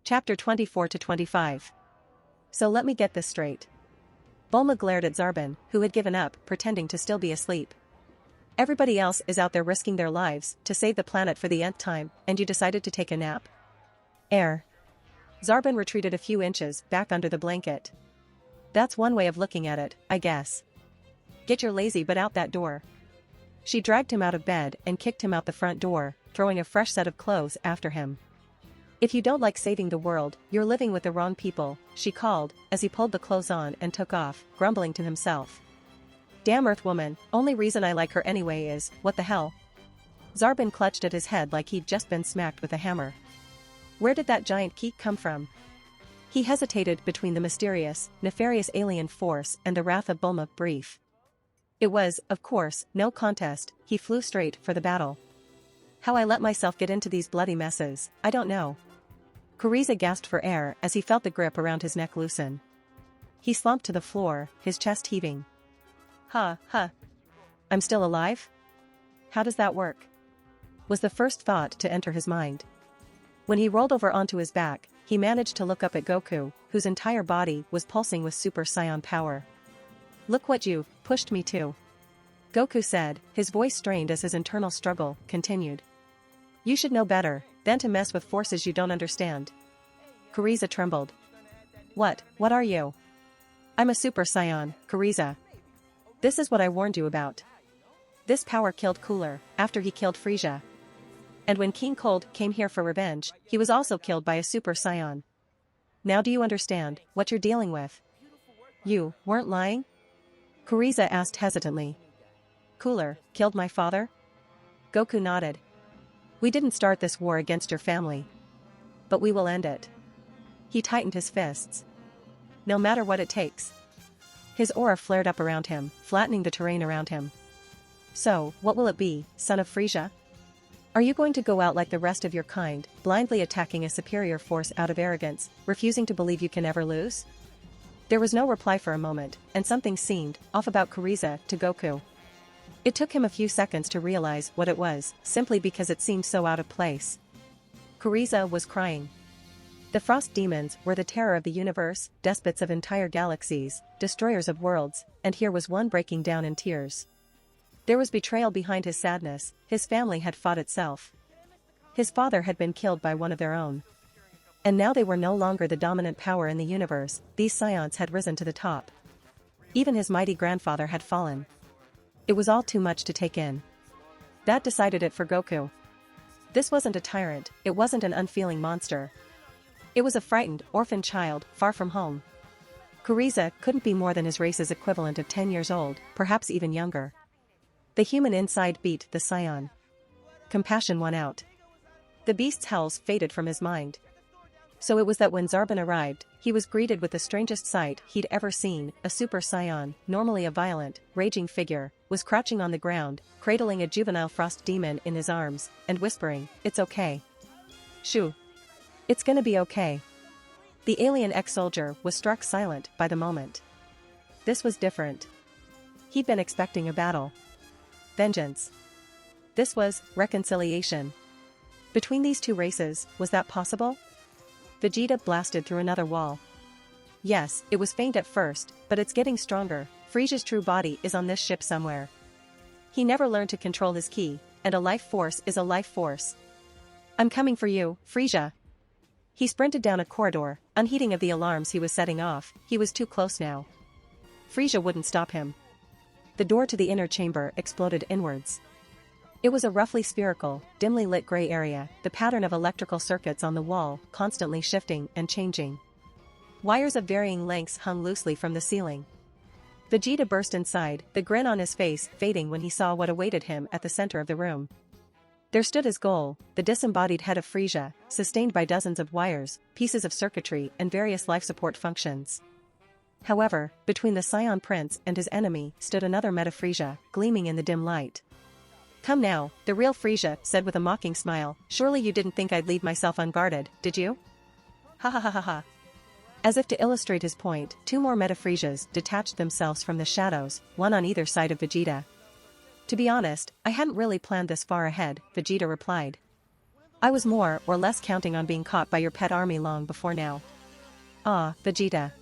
Chapter 24 to 25. So let me get this straight. Bulma glared at Zarbon, who had given up, pretending to still be asleep. Everybody else is out there risking their lives to save the planet for the nth time, and you decided to take a nap? Air. Zarbon retreated a few inches back under the blanket. That's one way of looking at it, I guess. Get your lazy butt out that door. She dragged him out of bed and kicked him out the front door, throwing a fresh set of clothes after him. If you don't like saving the world, you're living with the wrong people, she called, as he pulled the clothes on and took off, grumbling to himself. Damn Earth woman, only reason I like her anyway is, what the hell? Zarbon clutched at his head like he'd just been smacked with a hammer. Where did that giant geek come from? He hesitated between the mysterious, nefarious alien force and the wrath of Bulma. Brief. It was, of course, no contest, he flew straight for the battle. How I let myself get into these bloody messes, I don't know. Frieza gasped for air as he felt the grip around his neck loosen. He slumped to the floor, his chest heaving. Huh. I'm still alive? How does that work? Was the first thought to enter his mind. When he rolled over onto his back, he managed to look up at Goku, whose entire body was pulsing with Super Saiyan power. Look what you've pushed me to. Goku said, his voice strained as his internal struggle continued. You should know better than to mess with forces you don't understand. Frieza trembled. What are you? I'm a Super Saiyan, Frieza. This is what I warned you about. This power killed Cooler, after he killed Frieza. And when King Cold came here for revenge, he was also killed by a Super Saiyan. Now do you understand what you're dealing with? You weren't lying? Frieza asked hesitantly. Cooler killed my father? Goku nodded. We didn't start this war against your family. But we will end it. He tightened his fists. No matter what it takes. His aura flared up around him, flattening the terrain around him. So, what will it be, son of Frieza? Are you going to go out like the rest of your kind, blindly attacking a superior force out of arrogance, refusing to believe you can ever lose? There was no reply for a moment, and something seemed off about Frieza to Goku. It took him a few seconds to realize what it was, simply because it seemed so out of place. Frieza was crying. The Frost Demons were the terror of the universe, despots of entire galaxies, destroyers of worlds, and here was one breaking down in tears. There was betrayal behind his sadness, his family had fought itself. His father had been killed by one of their own. And now they were no longer the dominant power in the universe, these Saiyans had risen to the top. Even his mighty grandfather had fallen. It was all too much to take in. That decided it for Goku. This wasn't a tyrant, it wasn't an unfeeling monster. It was a frightened, orphan child, far from home. Frieza couldn't be more than his race's equivalent of 10 years old, perhaps even younger. The human inside beat the Saiyan. Compassion won out. The beast's howls faded from his mind. So it was that when Zarbon arrived, he was greeted with the strangest sight he'd ever seen. A Super Saiyan, normally a violent, raging figure, was crouching on the ground, cradling a juvenile frost demon in his arms, and whispering, "It's okay. Shoo. It's gonna be okay." The alien ex-soldier was struck silent by the moment. This was different. He'd been expecting a battle. Vengeance. This was reconciliation. Between these two races, was that possible? Vegeta blasted through another wall. Yes, it was faint at first, but it's getting stronger. Frieza's true body is on this ship somewhere. He never learned to control his ki, and a life force is a life force. I'm coming for you, Frieza. He sprinted down a corridor, unheeding of the alarms he was setting off. He was too close now. Frieza wouldn't stop him. The door to the inner chamber exploded inwards. It was a roughly spherical, dimly lit gray area, the pattern of electrical circuits on the wall, constantly shifting and changing. Wires of varying lengths hung loosely from the ceiling. Vegeta burst inside, the grin on his face fading when he saw what awaited him at the center of the room. There stood his goal, the disembodied head of Frieza, sustained by dozens of wires, pieces of circuitry and various life support functions. However, between the Saiyan Prince and his enemy stood another Meta Frieza, gleaming in the dim light. Come now, the real Frieza said with a mocking smile, surely you didn't think I'd leave myself unguarded, did you? Ha ha ha ha ha. As if to illustrate his point, two more Meta Friezas detached themselves from the shadows, one on either side of Vegeta. To be honest, I hadn't really planned this far ahead, Vegeta replied. I was more or less counting on being caught by your pet army long before now. Ah, Vegeta.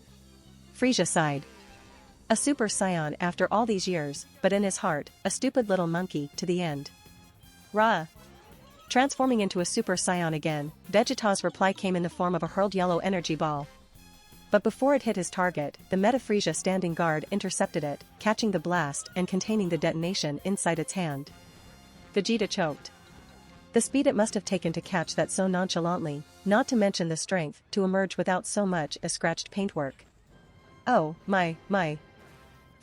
Frieza sighed. A super saiyan after all these years, but in his heart, a stupid little monkey to the end. Rah! Transforming into a super saiyan again, Vegeta's reply came in the form of a hurled yellow energy ball. But before it hit his target, the Meta Frieza standing guard intercepted it, catching the blast and containing the detonation inside its hand. Vegeta choked. The speed it must have taken to catch that so nonchalantly, not to mention the strength to emerge without so much as scratched paintwork. Oh, my.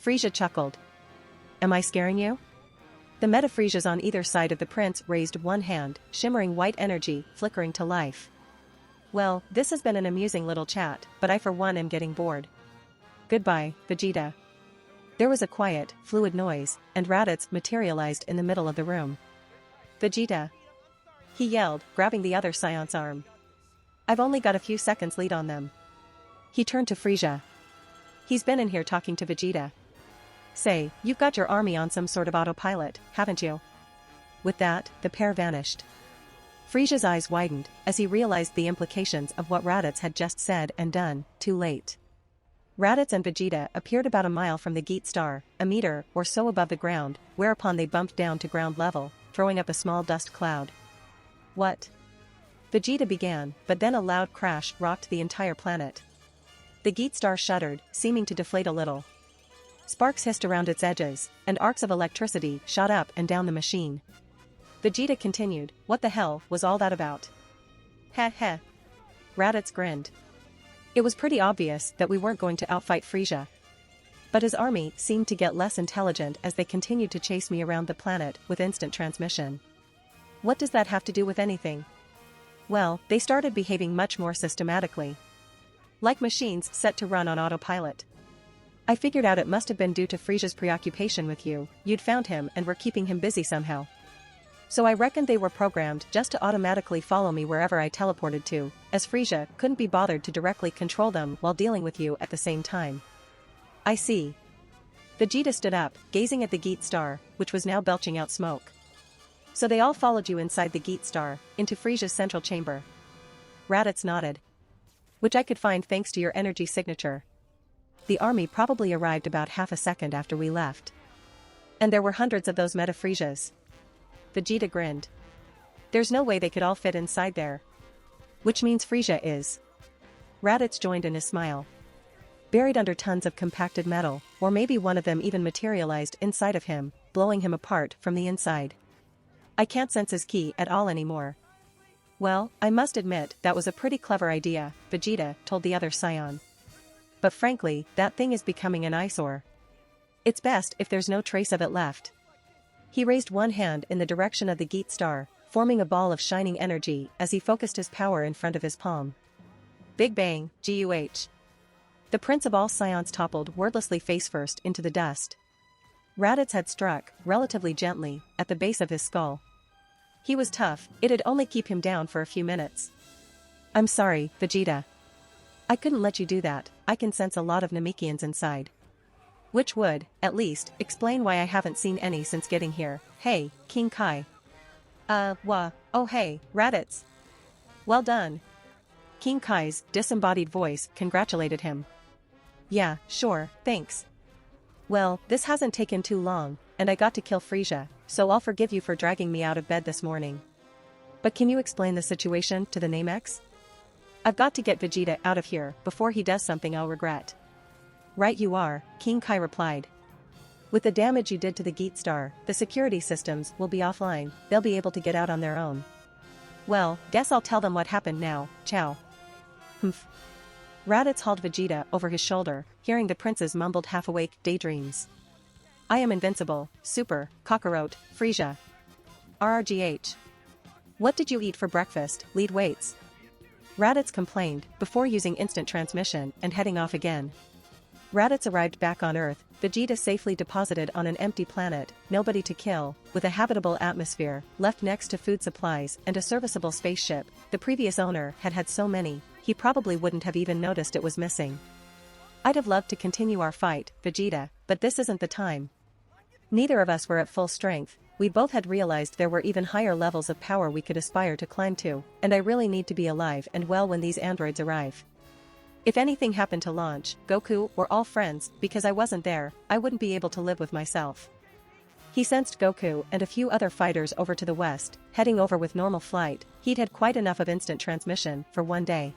Frieza chuckled. Am I scaring you? The Meta Friezas on either side of the prince raised one hand, shimmering white energy, flickering to life. Well, this has been an amusing little chat, but I for one am getting bored. Goodbye, Vegeta. There was a quiet, fluid noise, and Raditz materialized in the middle of the room. Vegeta! He yelled, grabbing the other Saiyan's arm. I've only got a few seconds lead on them. He turned to Frieza. He's been in here talking to Vegeta. Say, you've got your army on some sort of autopilot, haven't you? With that, the pair vanished. Frieza's eyes widened, as he realized the implications of what Raditz had just said and done, too late. Raditz and Vegeta appeared about a mile from the Geat Star, a meter or so above the ground, whereupon they bumped down to ground level, throwing up a small dust cloud. What? Vegeta began, but then a loud crash rocked the entire planet. The Geat Star shuddered, seeming to deflate a little. Sparks hissed around its edges, and arcs of electricity shot up and down the machine. Vegeta continued, what the hell was all that about? Heh heh. Raditz grinned. It was pretty obvious that we weren't going to outfight Frieza. But his army seemed to get less intelligent as they continued to chase me around the planet with instant transmission. What does that have to do with anything? Well, they started behaving much more systematically. Like machines set to run on autopilot. I figured out it must have been due to Frieza's preoccupation with you, you'd found him and were keeping him busy somehow. So I reckoned they were programmed just to automatically follow me wherever I teleported to, as Frieza couldn't be bothered to directly control them while dealing with you at the same time. I see. Vegeta stood up, gazing at the Geat Star, which was now belching out smoke. So they all followed you inside the Geat Star, into Frieza's central chamber. Raditz nodded. Which I could find thanks to your energy signature. The army probably arrived about half a second after we left. And there were hundreds of those Meta Friezas. Vegeta grinned. There's no way they could all fit inside there. Which means Frieza is. Raditz joined in his smile. Buried under tons of compacted metal, or maybe one of them even materialized inside of him, blowing him apart from the inside. I can't sense his ki at all anymore. Well, I must admit that was a pretty clever idea, Vegeta told the other Saiyan. But frankly, that thing is becoming an eyesore. It's best if there's no trace of it left. He raised one hand in the direction of the Geat Star, forming a ball of shining energy as he focused his power in front of his palm. Big bang, GUH. The Prince of all Saiyans toppled wordlessly face first into the dust. Raditz had struck, relatively gently, at the base of his skull. He was tough, it'd only keep him down for a few minutes. I'm sorry, Vegeta. I couldn't let you do that, I can sense a lot of Namekians inside. Which would, at least, explain why I haven't seen any since getting here. Hey, King Kai. Oh hey, Raditz. Well done. King Kai's disembodied voice congratulated him. Yeah, sure, thanks. Well, this hasn't taken too long, and I got to kill Frieza, so I'll forgive you for dragging me out of bed this morning. But can you explain the situation to the Namex? I've got to get Vegeta out of here before he does something I'll regret. Right you are, King Kai replied. With the damage you did to the Geat Star, the security systems will be offline, they'll be able to get out on their own. Well, guess I'll tell them what happened now, ciao. Humph. Raditz hauled Vegeta over his shoulder, hearing the prince's mumbled half-awake daydreams. I am invincible, super, Kakarot, Frieza. RRGH. What did you eat for breakfast, lead weights? Raditz complained, before using instant transmission and heading off again. Raditz arrived back on Earth, Vegeta safely deposited on an empty planet, nobody to kill, with a habitable atmosphere, left next to food supplies and a serviceable spaceship. The previous owner had had so many, he probably wouldn't have even noticed it was missing. I'd have loved to continue our fight, Vegeta, but this isn't the time. Neither of us were at full strength, we both had realized there were even higher levels of power we could aspire to climb to, and I really need to be alive and well when these androids arrive. If anything happened to launch, Goku, or all friends, because I wasn't there, I wouldn't be able to live with myself. He sensed Goku and a few other fighters over to the west, heading over with normal flight. He'd had quite enough of instant transmission for one day.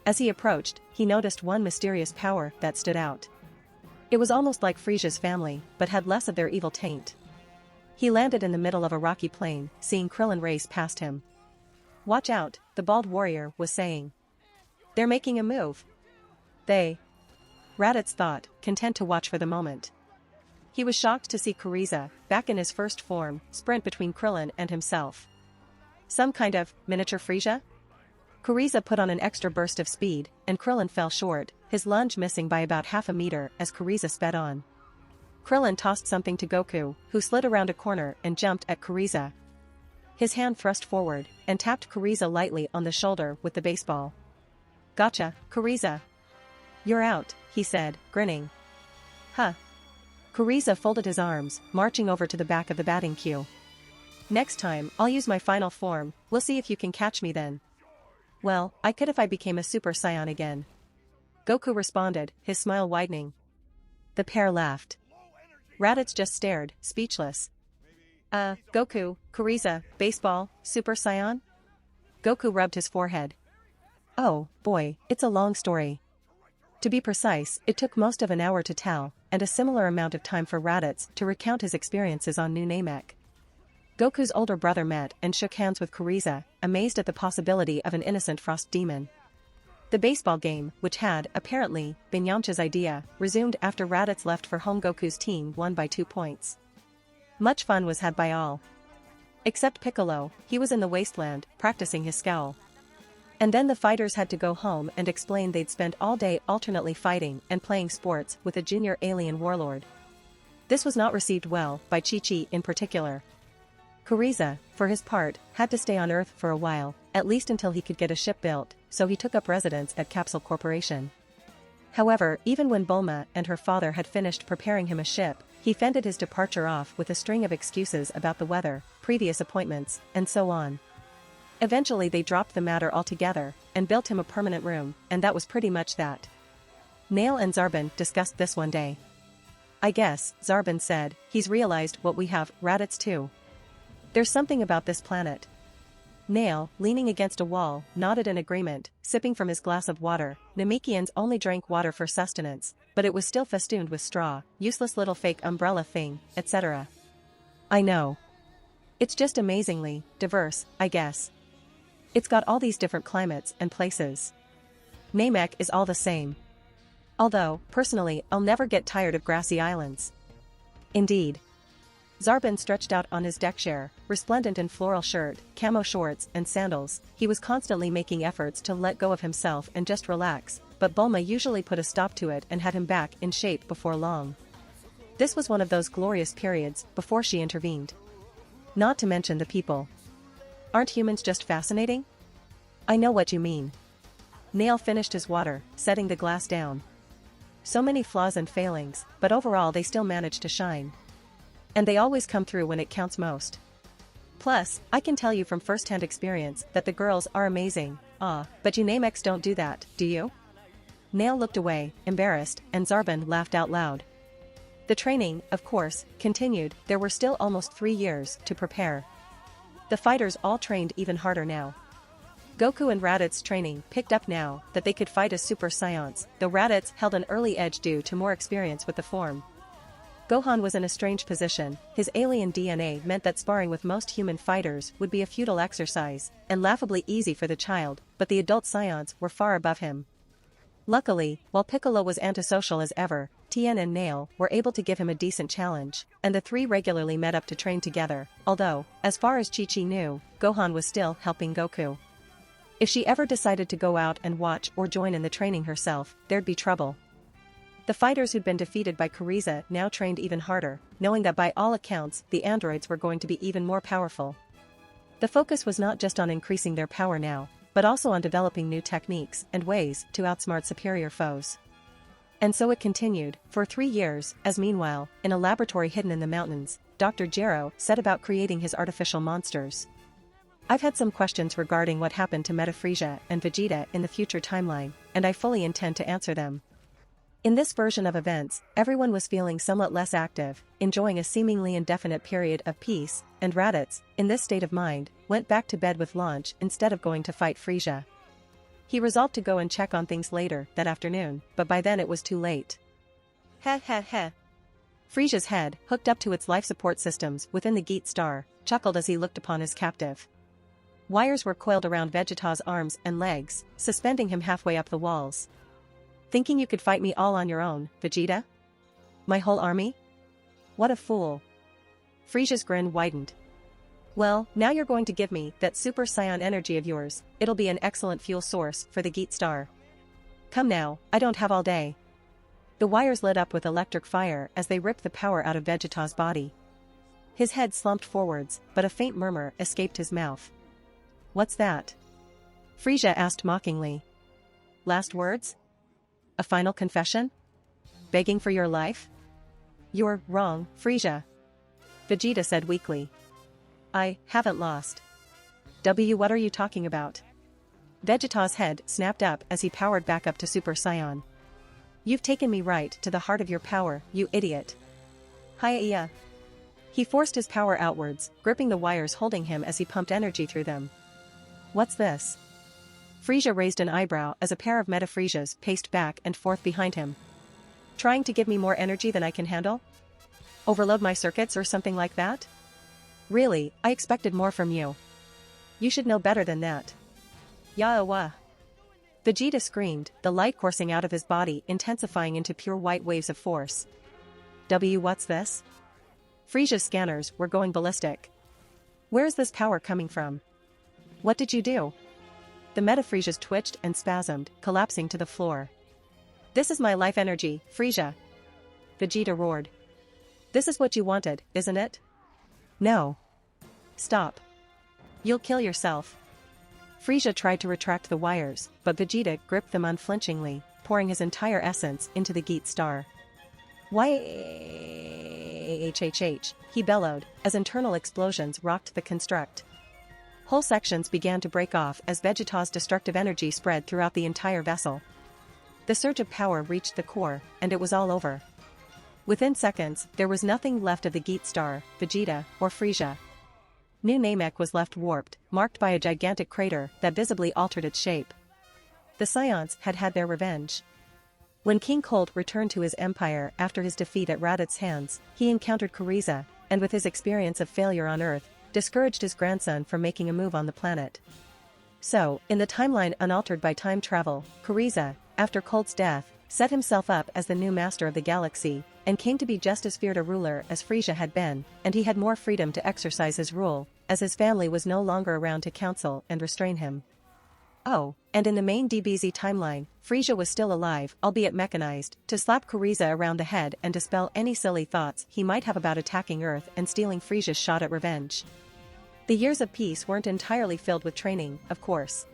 As he approached, he noticed one mysterious power that stood out. It was almost like Frieza's family, but had less of their evil taint. He landed in the middle of a rocky plain, seeing Krillin race past him. "Watch out," the bald warrior was saying. "They're making a move." "They?" Raditz thought, content to watch for the moment. He was shocked to see Frieza, back in his first form, sprint between Krillin and himself. Some kind of miniature Frieza? Frieza put on an extra burst of speed, and Krillin fell short, his lunge missing by about half a meter as Frieza sped on. Krillin tossed something to Goku, who slid around a corner and jumped at Frieza. His hand thrust forward, and tapped Frieza lightly on the shoulder with the baseball. "Gotcha, Frieza. You're out," he said, grinning. "Huh." Frieza folded his arms, marching over to the back of the batting queue. "Next time, I'll use my final form, we'll see if you can catch me then." "Well, I could if I became a Super Saiyan again." Goku responded, his smile widening. The pair laughed. Raditz just stared, speechless. Goku, Frieza, baseball, Super Saiyan?" Goku rubbed his forehead. "Oh, boy, it's a long story. To be precise, it took most of an hour to tell, and a similar amount of time for Raditz to recount his experiences on New Namek." Goku's older brother met and shook hands with Frieza, amazed at the possibility of an innocent frost demon. The baseball game, which had, apparently, been Yamcha's idea, resumed after Raditz left for home. Goku's team won by 2 points. Much fun was had by all. Except Piccolo, he was in the wasteland, practicing his scowl. And then the fighters had to go home and explain they'd spent all day alternately fighting and playing sports with a junior alien warlord. This was not received well, by Chi-Chi in particular. Frieza, for his part, had to stay on Earth for a while, at least until he could get a ship built, so he took up residence at Capsule Corporation. However, even when Bulma and her father had finished preparing him a ship, he fended his departure off with a string of excuses about the weather, previous appointments, and so on. Eventually they dropped the matter altogether, and built him a permanent room, and that was pretty much that. Nail and Zarbon discussed this one day. "I guess," Zarbon said, "he's realized what we have, Raditz too. There's something about this planet." Nail, leaning against a wall, nodded in agreement, sipping from his glass of water. Namekians only drank water for sustenance, but it was still festooned with straw, useless little fake umbrella thing, etc. "I know. It's just amazingly diverse, I guess. It's got all these different climates and places. Namek is all the same. Although, personally, I'll never get tired of grassy islands." "Indeed." Zarbon stretched out on his deck chair, resplendent in floral shirt, camo shorts, and sandals. He was constantly making efforts to let go of himself and just relax, but Bulma usually put a stop to it and had him back in shape before long. This was one of those glorious periods before she intervened. Not to mention the people. Aren't humans just fascinating? "I know what you mean." Nail finished his water, setting the glass down. "So many flaws and failings, but overall they still manage to shine. And they always come through when it counts most. Plus, I can tell you from first-hand experience that the girls are amazing. But you Namex don't do that, do you?" Nail looked away, embarrassed, and Zarbon laughed out loud. The training, of course, continued. There were still almost 3 years to prepare. The fighters all trained even harder now. Goku and Raditz's training picked up now that they could fight as Super Saiyans, though Raditz held an early edge due to more experience with the form. Gohan was in a strange position. His alien DNA meant that sparring with most human fighters would be a futile exercise, and laughably easy for the child, but the adult Saiyans were far above him. Luckily, while Piccolo was antisocial as ever, Tien and Nail were able to give him a decent challenge, and the three regularly met up to train together, although, as far as Chi-Chi knew, Gohan was still helping Goku. If she ever decided to go out and watch or join in the training herself, there'd be trouble. The fighters who'd been defeated by Frieza now trained even harder, knowing that by all accounts the androids were going to be even more powerful. The focus was not just on increasing their power now, but also on developing new techniques and ways to outsmart superior foes. And so it continued, for 3 years, as meanwhile, in a laboratory hidden in the mountains, Dr. Gero set about creating his artificial monsters. I've had some questions regarding what happened to Frieza and Vegeta in the future timeline, and I fully intend to answer them. In this version of events, everyone was feeling somewhat less active, enjoying a seemingly indefinite period of peace, and Raditz, in this state of mind, went back to bed with lunch instead of going to fight Frieza. He resolved to go and check on things later that afternoon, but by then it was too late. Heh heh heh. Frieza's head, hooked up to its life support systems within the Geet star, chuckled as he looked upon his captive. Wires were coiled around Vegeta's arms and legs, suspending him halfway up the walls. Thinking you could fight me all on your own, Vegeta? My whole army? What a fool. Frieza's grin widened. Well, now you're going to give me that super saiyan energy of yours. It'll be an excellent fuel source for the Geet star. Come now, I don't have all day. The wires lit up with electric fire as they ripped the power out of Vegeta's body. His head slumped forwards, but a faint murmur escaped his mouth. What's that? Frieza asked mockingly. Last words? A final confession? Begging for your life? You're wrong, Frieza. Vegeta said weakly. I haven't lost. What are you talking about? Vegeta's head snapped up as he powered back up to Super Saiyan. You've taken me right to the heart of your power, you idiot. Hiya. He forced his power outwards, gripping the wires holding him as he pumped energy through them. What's this? Frieza raised an eyebrow as a pair of Friezas paced back and forth behind him. Trying to give me more energy than I can handle? Overload my circuits or something like that? Really, I expected more from you. You should know better than that. Yaowa. Vegeta screamed, the light coursing out of his body intensifying into pure white waves of force. What's this? Frieza's scanners were going ballistic. Where's this power coming from? What did you do? The Friezas twitched and spasmed, collapsing to the floor. This is my life energy, Frieza. Vegeta roared. This is what you wanted, isn't it? No. Stop. You'll kill yourself. Frieza tried to retract the wires, but Vegeta gripped them unflinchingly, pouring his entire essence into the Geet star. Yhhh, he bellowed, as internal explosions rocked the construct. Whole sections began to break off as Vegeta's destructive energy spread throughout the entire vessel. The surge of power reached the core, and it was all over. Within seconds, there was nothing left of the Geet star, Vegeta, or Frieza. New Namek was left warped, marked by a gigantic crater that visibly altered its shape. The Saiyans had had their revenge. When King Cold returned to his empire after his defeat at Raditz's hands, he encountered Frieza, and with his experience of failure on Earth, discouraged his grandson from making a move on the planet. So, in the timeline unaltered by time travel, Frieza, after Cold's death, set himself up as the new master of the galaxy, and came to be just as feared a ruler as Frieza had been, and he had more freedom to exercise his rule, as his family was no longer around to counsel and restrain him. Oh, and in the main DBZ timeline, Frieza was still alive, albeit mechanized, to slap Frieza around the head and dispel any silly thoughts he might have about attacking Earth and stealing Frieza's shot at revenge. The years of peace weren't entirely filled with training, of course.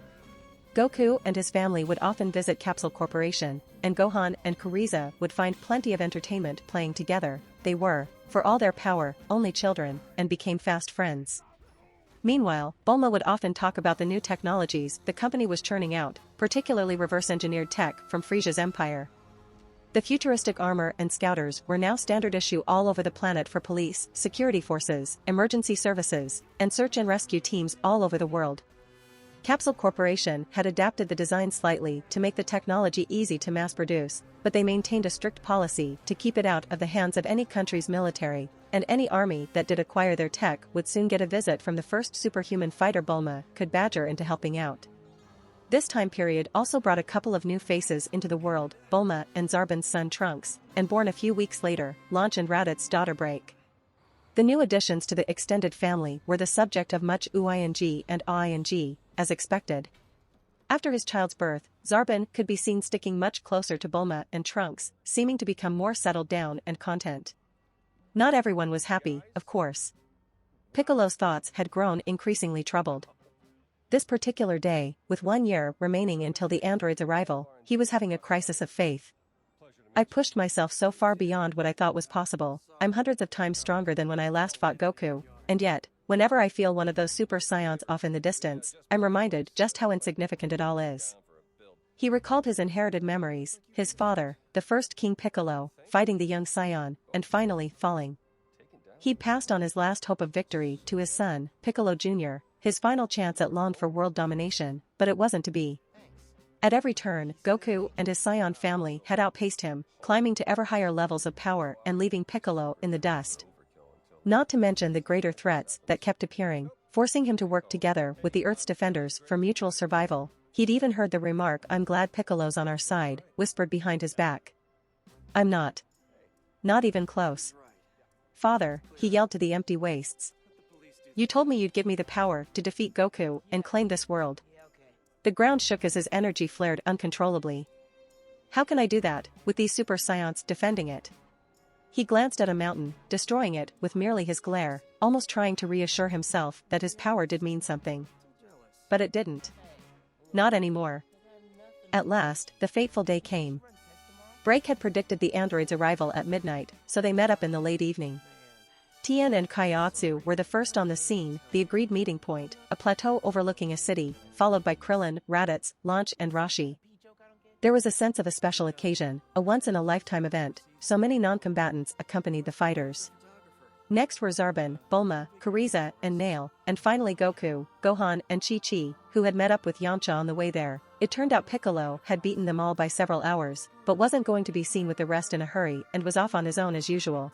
Goku and his family would often visit Capsule Corporation, and Gohan and Frieza would find plenty of entertainment playing together. They were, for all their power, only children, and became fast friends. Meanwhile, Bulma would often talk about the new technologies the company was churning out, particularly reverse-engineered tech from Frieza's empire. The futuristic armor and scouters were now standard issue all over the planet for police, security forces, emergency services, and search and rescue teams all over the world. Capsule Corporation had adapted the design slightly to make the technology easy to mass-produce, but they maintained a strict policy to keep it out of the hands of any country's military, and any army that did acquire their tech would soon get a visit from the first superhuman fighter Bulma could badger into helping out. This time period also brought a couple of new faces into the world, Bulma and Zarbon's son Trunks, and born a few weeks later, Launch and Raditz's daughter Break. The new additions to the extended family were the subject of much ooing and ahing, as expected. After his child's birth, Zarbon could be seen sticking much closer to Bulma and Trunks, seeming to become more settled down and content. Not everyone was happy, of course. Piccolo's thoughts had grown increasingly troubled. This particular day, with 1 year remaining until the android's arrival, he was having a crisis of faith. I pushed myself so far beyond what I thought was possible. I'm hundreds of times stronger than when I last fought Goku, and yet, whenever I feel one of those super saiyans off in the distance, I'm reminded just how insignificant it all is. He recalled his inherited memories, his father, the first King Piccolo, fighting the young Saiyan, and finally, falling. He'd passed on his last hope of victory to his son, Piccolo Jr., his final chance at lawn for world domination, but it wasn't to be. At every turn, Goku and his Saiyan family had outpaced him, climbing to ever higher levels of power and leaving Piccolo in the dust. Not to mention the greater threats that kept appearing, forcing him to work together with the Earth's defenders for mutual survival. He'd even heard the remark, "I'm glad Piccolo's on our side," whispered behind his back. "I'm not. Not even close. Father," he yelled to the empty wastes. "You told me you'd give me the power to defeat Goku and claim this world." The ground shook as his energy flared uncontrollably. "How can I do that, with these Super Saiyans defending it?" He glanced at a mountain, destroying it with merely his glare, almost trying to reassure himself that his power did mean something. But it didn't. Not anymore. At last, the fateful day came. Break had predicted the android's arrival at midnight, so they met up in the late evening. Tien and Kaioshin were the first on the scene, the agreed meeting point, a plateau overlooking a city, followed by Krillin, Raditz, Launch and Rashi. There was a sense of a special occasion, a once-in-a-lifetime event, so many non-combatants accompanied the fighters. Next were Zarbon, Bulma, Frieza, and Nail, and finally Goku, Gohan and Chi-Chi, who had met up with Yamcha on the way there. It turned out Piccolo had beaten them all by several hours, but wasn't going to be seen with the rest in a hurry and was off on his own as usual.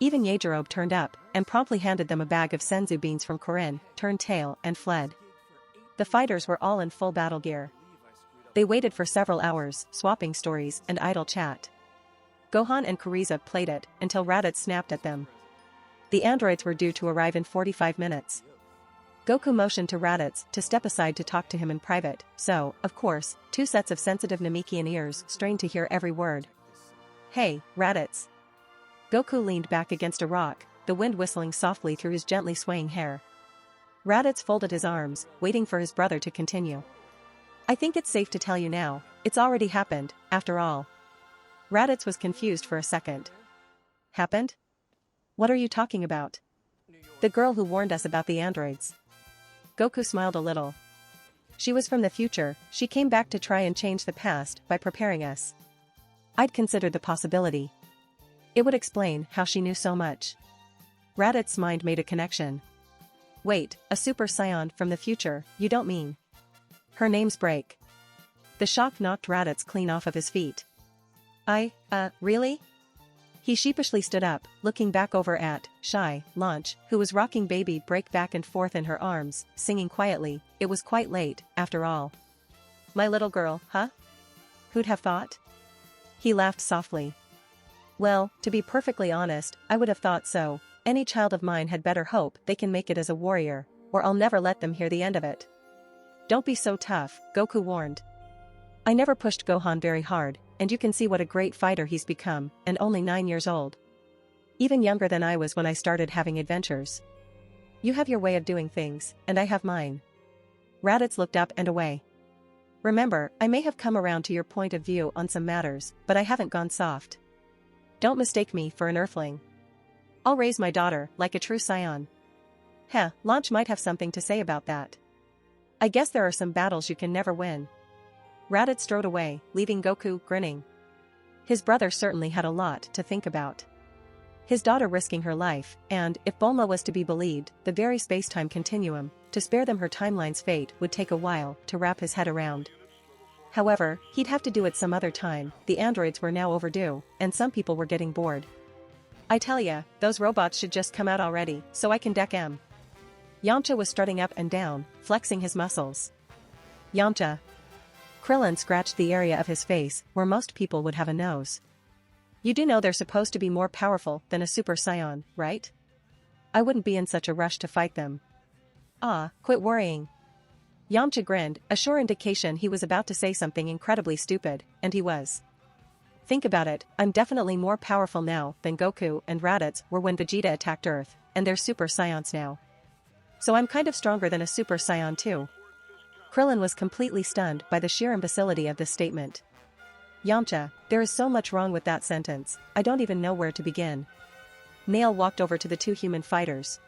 Even Yajirobe turned up, and promptly handed them a bag of senzu beans from Korin, turned tail and fled. The fighters were all in full battle gear. They waited for several hours, swapping stories and idle chat. Gohan and Frieza played it, until Raditz snapped at them. The androids were due to arrive in 45 minutes. Goku motioned to Raditz to step aside to talk to him in private, so, of course, two sets of sensitive Namekian ears strained to hear every word. "Hey, Raditz." Goku leaned back against a rock, the wind whistling softly through his gently swaying hair. Raditz folded his arms, waiting for his brother to continue. "I think it's safe to tell you now, it's already happened, after all." Raditz was confused for a second. "Happened? What are you talking about?" "The girl who warned us about the androids." Goku smiled a little. "She was from the future, she came back to try and change the past by preparing us." I'd considered the possibility. It would explain how she knew so much. Raditz's mind made a connection. "Wait, a Super Saiyan from the future, you don't mean?" "Her name's Break." The shock knocked Raditz clean off of his feet. Really?" He sheepishly stood up, looking back over at shy Launch, who was rocking baby Break back and forth in her arms, singing quietly. It was quite late, after all. "My little girl, huh? Who'd have thought?" He laughed softly. "Well, to be perfectly honest, I would have thought so. Any child of mine had better hope they can make it as a warrior, or I'll never let them hear the end of it." "Don't be so tough," Goku warned. "I never pushed Gohan very hard, and you can see what a great fighter he's become, and only 9 years old. Even younger than I was when I started having adventures. You have your way of doing things, and I have mine." Raditz looked up and away. "Remember, I may have come around to your point of view on some matters, but I haven't gone soft. Don't mistake me for an earthling. I'll raise my daughter like a true saiyan." Launch might have something to say about that. "I guess there are some battles you can never win." Raditz strode away, leaving Goku grinning. His brother certainly had a lot to think about. His daughter risking her life, and, if Bulma was to be believed, the very space-time continuum, to spare them her timeline's fate would take a while to wrap his head around. However, he'd have to do it some other time. The androids were now overdue, and some people were getting bored. "I tell ya, those robots should just come out already, so I can deck 'em." Yamcha was strutting up and down, flexing his muscles. "Yamcha." Krillin scratched the area of his face where most people would have a nose. "You do know they're supposed to be more powerful than a Super Saiyan, right? I wouldn't be in such a rush to fight them." Quit worrying." Yamcha grinned, a sure indication he was about to say something incredibly stupid, and he was. "Think about it, I'm definitely more powerful now than Goku and Raditz were when Vegeta attacked Earth, and they're Super Saiyans now. So I'm kind of stronger than a Super Saiyan too." Krillin was completely stunned by the sheer imbecility of this statement. Yamcha, there is so much wrong with that sentence, I don't even know where to begin. Nail walked over to the two human fighters.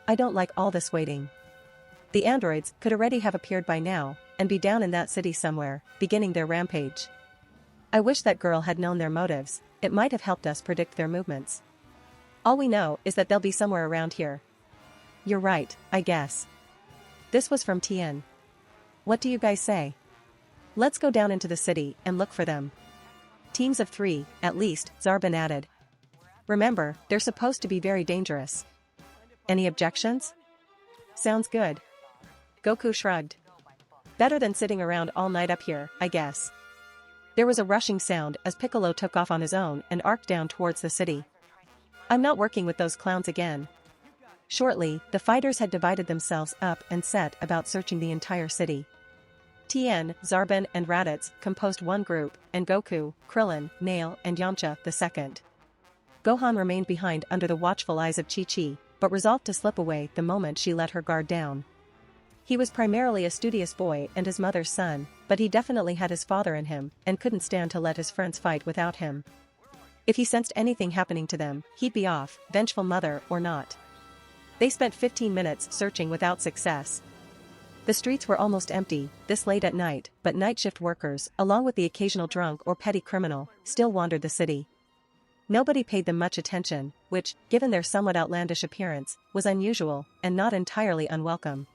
I don't like all this waiting. The androids could already have appeared by now, and be down in that city somewhere, beginning their rampage. I wish that girl had known their motives, it might have helped us predict their movements. All we know is that they'll be somewhere around here. You're right, I guess. This was from Tien. What do you guys say? Let's go down into the city and look for them. Teams of 3, at least, Zarbin added. Remember, they're supposed to be very dangerous. Any objections? Sounds good. Goku shrugged. Better than sitting around all night up here, I guess. There was a rushing sound as Piccolo took off on his own and arced down towards the city. I'm not working with those clowns again. Shortly, the fighters had divided themselves up and set about searching the entire city. Tien, Zarbin and Raditz composed one group, and Goku, Krillin, Nail and Yamcha the second. Gohan remained behind under the watchful eyes of Chi-Chi, but resolved to slip away the moment she let her guard down. He was primarily a studious boy and his mother's son, but he definitely had his father in him and couldn't stand to let his friends fight without him. If he sensed anything happening to them, he'd be off, vengeful mother or not. They spent 15 minutes searching without success. The streets were almost empty, this late at night, but night shift workers, along with the occasional drunk or petty criminal, still wandered the city. Nobody paid them much attention, which, given their somewhat outlandish appearance, was unusual and not entirely unwelcome.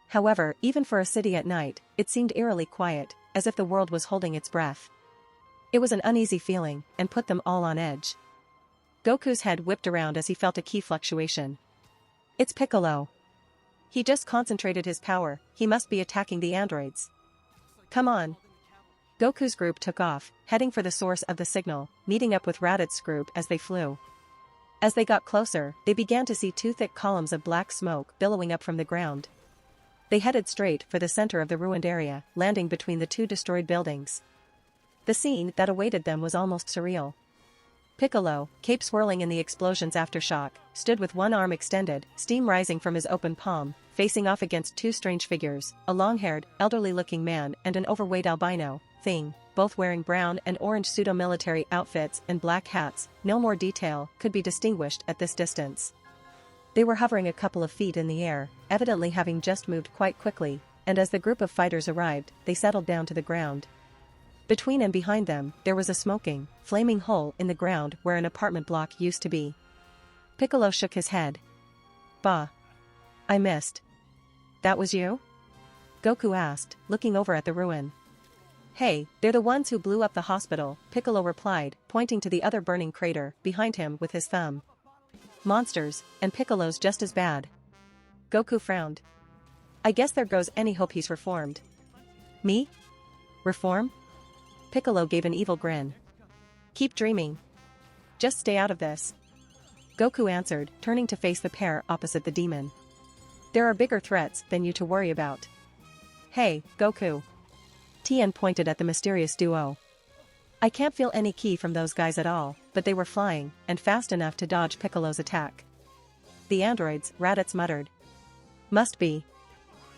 However, even for a city at night, it seemed eerily quiet, as if the world was holding its breath. It was an uneasy feeling, and put them all on edge. Goku's head whipped around as he felt a key fluctuation. It's Piccolo. He just concentrated his power, he must be attacking the androids. Come on. Goku's group took off, heading for the source of the signal, meeting up with Raditz's group as they flew. As they got closer, they began to see two thick columns of black smoke billowing up from the ground. They headed straight for the center of the ruined area, landing between the two destroyed buildings. The scene that awaited them was almost surreal. Piccolo, cape swirling in the explosion's aftershock, stood with one arm extended, steam rising from his open palm, facing off against two strange figures, a long-haired, elderly-looking man and an overweight albino thing, both wearing brown and orange pseudo-military outfits and black hats. No more detail could be distinguished at this distance. They were hovering a couple of feet in the air, evidently having just moved quite quickly, and as the group of fighters arrived, they settled down to the ground. Between and behind them, there was a smoking, flaming hole in the ground where an apartment block used to be. Piccolo shook his head. Bah. I missed. That was you? Goku asked, looking over at the ruin. Hey, they're the ones who blew up the hospital, Piccolo replied, pointing to the other burning crater behind him with his thumb. Monsters, and Piccolo's just as bad. Goku frowned. I guess there goes any hope he's reformed. Me? Reform? Piccolo gave an evil grin. Keep dreaming. Just stay out of this. Goku answered, turning to face the pair opposite the demon. There are bigger threats than you to worry about. Hey, Goku. Tien pointed at the mysterious duo. I can't feel any ki from those guys at all, but they were flying, and fast enough to dodge Piccolo's attack. The androids, Raditz muttered. Must be.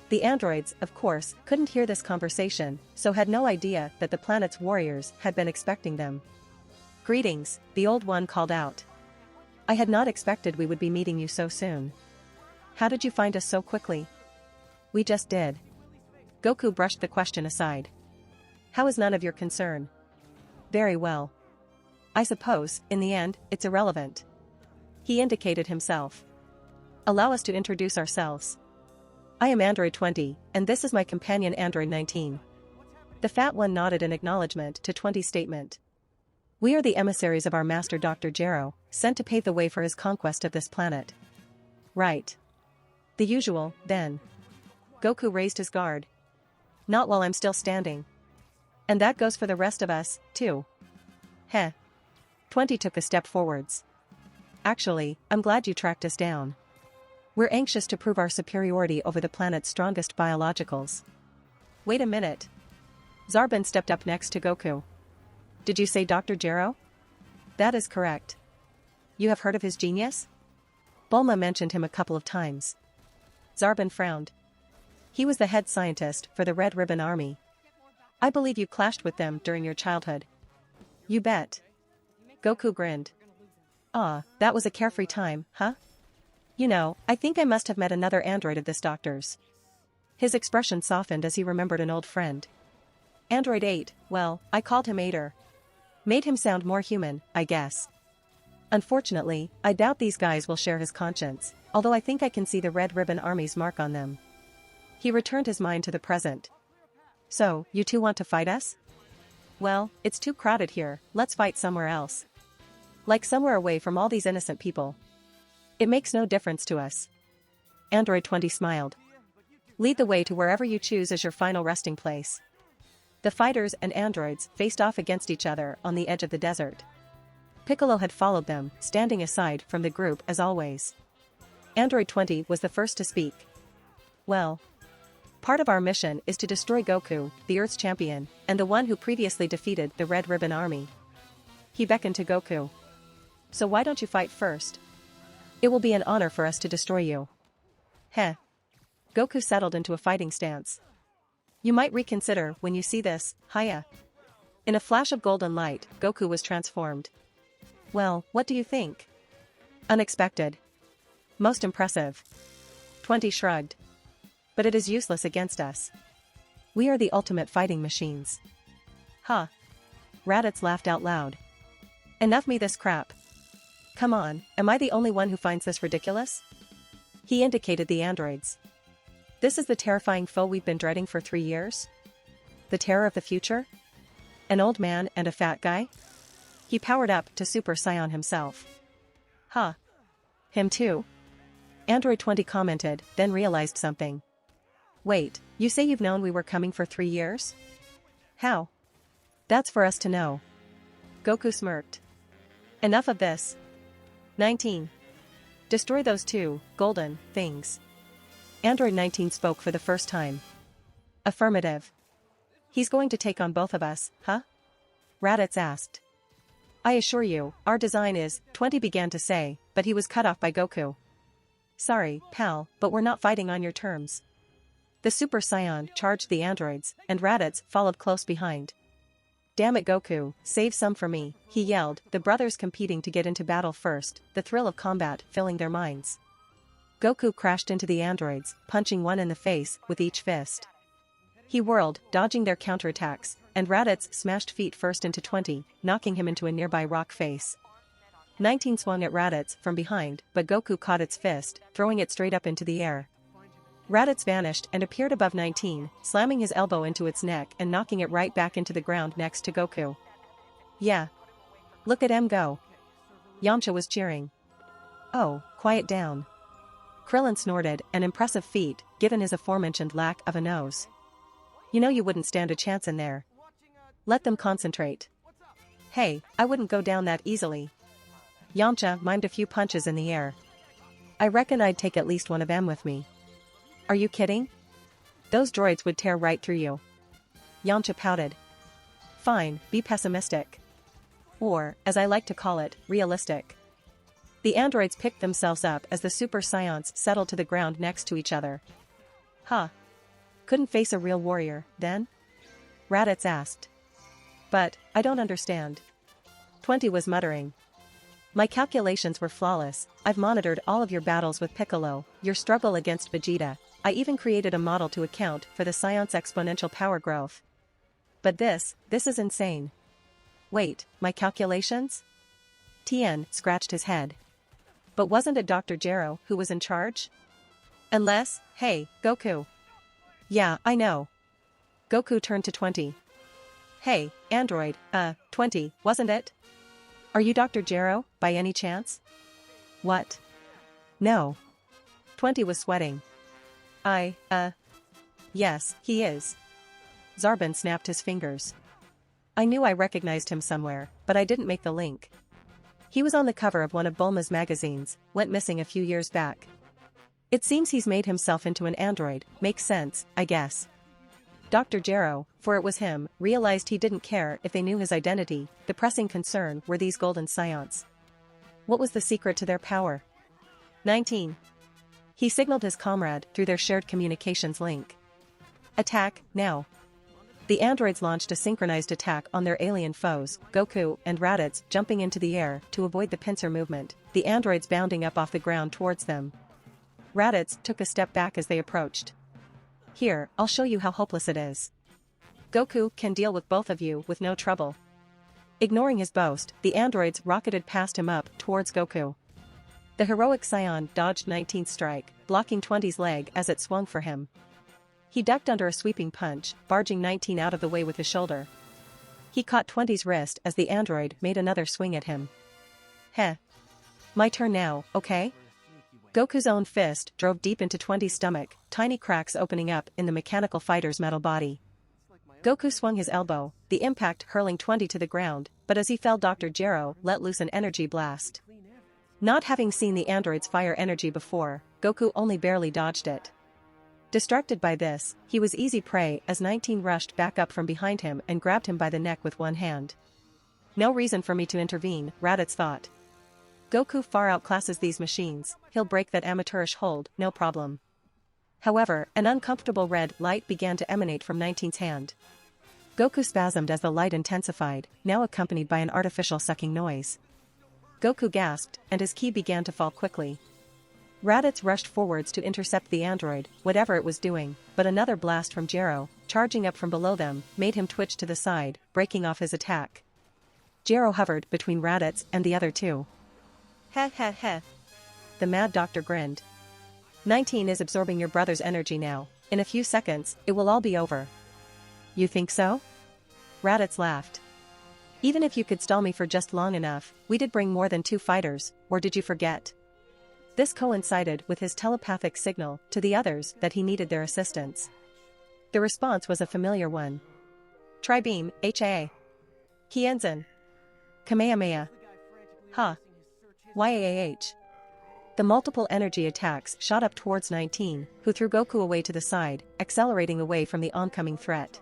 The androids, of course, couldn't hear this conversation, so had no idea that the planet's warriors had been expecting them. Greetings, the old one called out. I had not expected we would be meeting you so soon. How did you find us so quickly? We just did. Goku brushed the question aside. How is none of your concern? Very well. I suppose, in the end, it's irrelevant. He indicated himself. Allow us to introduce ourselves. I am Android 20, and this is my companion Android 19. The fat one nodded in acknowledgement to 20's statement. We are the emissaries of our master Dr. Gero, sent to pave the way for his conquest of this planet. Right. The usual, then. Goku raised his guard. Not while I'm still standing. And that goes for the rest of us, too. Heh. 20 took a step forwards. Actually, I'm glad you tracked us down. We're anxious to prove our superiority over the planet's strongest biologicals. Wait a minute. Zarbin stepped up next to Goku. Did you say Dr. Gero? That is correct. You have heard of his genius? Bulma mentioned him a couple of times. Zarbin frowned. He was the head scientist for the Red Ribbon Army. I believe you clashed with them during your childhood. You bet. Goku grinned. Ah, that was a carefree time, huh? You know, I think I must have met another android of this doctor's. His expression softened as he remembered an old friend. Android 8, well, I called him Ader. Made him sound more human, I guess. Unfortunately, I doubt these guys will share his conscience, although I think I can see the Red Ribbon Army's mark on them. He returned his mind to the present. So, you two want to fight us? Well, it's too crowded here, let's fight somewhere else. Like somewhere away from all these innocent people. It makes no difference to us. Android 20 smiled. Lead the way to wherever you choose as your final resting place. The fighters and androids faced off against each other on the edge of the desert. Piccolo had followed them, standing aside from the group as always. Android 20 was the first to speak. Well, part of our mission is to destroy Goku, the Earth's champion, and the one who previously defeated the Red Ribbon Army. He beckoned to Goku. So why don't you fight first? It will be an honor for us to destroy you. Heh. Goku settled into a fighting stance. You might reconsider when you see this, Hiya. In a flash of golden light, Goku was transformed. Well, what do you think? Unexpected. Most impressive. 20 shrugged. But it is useless against us. We are the ultimate fighting machines. Huh. Raditz laughed out loud. Enough me this crap. Come on, am I the only one who finds this ridiculous? He indicated the androids. This is the terrifying foe we've been dreading for 3 years? The terror of the future? An old man and a fat guy? He powered up to Super Saiyan himself. Huh. Him too? Android 20 commented, then realized something. Wait, you say you've known we were coming for 3 years? How? That's for us to know. Goku smirked. Enough of this. 19. Destroy those two, golden, things. Android 19 spoke for the first time. Affirmative. He's going to take on both of us, huh? Raditz asked. I assure you, our design is, 20 began to say, but he was cut off by Goku. Sorry, pal, but we're not fighting on your terms. The Super Saiyan charged the androids, and Raditz followed close behind. Damn it Goku, save some for me, he yelled, the brothers competing to get into battle first, the thrill of combat filling their minds. Goku crashed into the androids, punching one in the face with each fist. He whirled, dodging their counterattacks, and Raditz smashed feet first into 20, knocking him into a nearby rock face. 19 swung at Raditz from behind, but Goku caught its fist, throwing it straight up into the air. Raditz vanished and appeared above 19, slamming his elbow into its neck and knocking it right back into the ground next to Goku. Yeah. Look at him go. Yamcha was cheering. Oh, quiet down. Krillin snorted, an impressive feat, given his aforementioned lack of a nose. You know you wouldn't stand a chance in there. Let them concentrate. Hey, I wouldn't go down that easily. Yamcha mimed a few punches in the air. I reckon I'd take at least one of them with me. Are you kidding? Those droids would tear right through you. Yamcha pouted. Fine, be pessimistic. Or, as I like to call it, realistic. The androids picked themselves up as the Super Saiyans settled to the ground next to each other. Huh. Couldn't face a real warrior, then? Raditz asked. But, I don't understand. 20 was muttering. My calculations were flawless, I've monitored all of your battles with Piccolo, your struggle against Vegeta, I even created a model to account for the Saiyan's exponential power growth. But this is insane. Wait, my calculations? Tien scratched his head. But wasn't it Dr. Gero who was in charge? Unless, hey, Goku. Yeah, I know. Goku turned to 20. Hey, android, 20, wasn't it? Are you Dr. Gero, by any chance? What? No. 20 was sweating. Yes, he is. Zarbon snapped his fingers. I knew I recognized him somewhere, but I didn't make the link. He was on the cover of one of Bulma's magazines, went missing a few years back. It seems he's made himself into an android, makes sense, I guess. Dr. Gero, for it was him, realized he didn't care if they knew his identity, the pressing concern were these golden Saiyans. What was the secret to their power? 19. He signaled his comrade through their shared communications link. Attack, now. The androids launched a synchronized attack on their alien foes, Goku and Raditz jumping into the air to avoid the pincer movement, the androids bounding up off the ground towards them. Raditz took a step back as they approached. Here, I'll show you how hopeless it is. Goku can deal with both of you with no trouble. Ignoring his boast, the androids rocketed past him up towards Goku. The heroic Saiyan dodged 19's strike, blocking 20's leg as it swung for him. He ducked under a sweeping punch, barging 19 out of the way with his shoulder. He caught 20's wrist as the android made another swing at him. Heh. My turn now, okay? Goku's own fist drove deep into 20's stomach, tiny cracks opening up in the mechanical fighter's metal body. Goku swung his elbow, the impact hurling 20 to the ground, but as he fell Dr. Gero let loose an energy blast. Not having seen the androids fire energy before, Goku only barely dodged it. Distracted by this, he was easy prey as 19 rushed back up from behind him and grabbed him by the neck with one hand. No reason for me to intervene, Raditz thought. Goku far outclasses these machines, he'll break that amateurish hold, no problem. However, an uncomfortable red light began to emanate from 19's hand. Goku spasmed as the light intensified, now accompanied by an artificial sucking noise. Goku gasped, and his ki began to fall quickly. Raditz rushed forwards to intercept the android, whatever it was doing, but another blast from Gero, charging up from below them, made him twitch to the side, breaking off his attack. Gero hovered between Raditz and the other two. Heh heh heh. The mad doctor grinned. 19 is absorbing your brother's energy now, in a few seconds, it will all be over. You think so? Raditz laughed. Even if you could stall me for just long enough, we did bring more than 2 fighters, or did you forget? This coincided with his telepathic signal to the others that he needed their assistance. The response was a familiar one. Tri-beam, HA. Kienzan. Kamehameha. Ha. YAAH. The multiple energy attacks shot up towards 19, who threw Goku away to the side, accelerating away from the oncoming threat.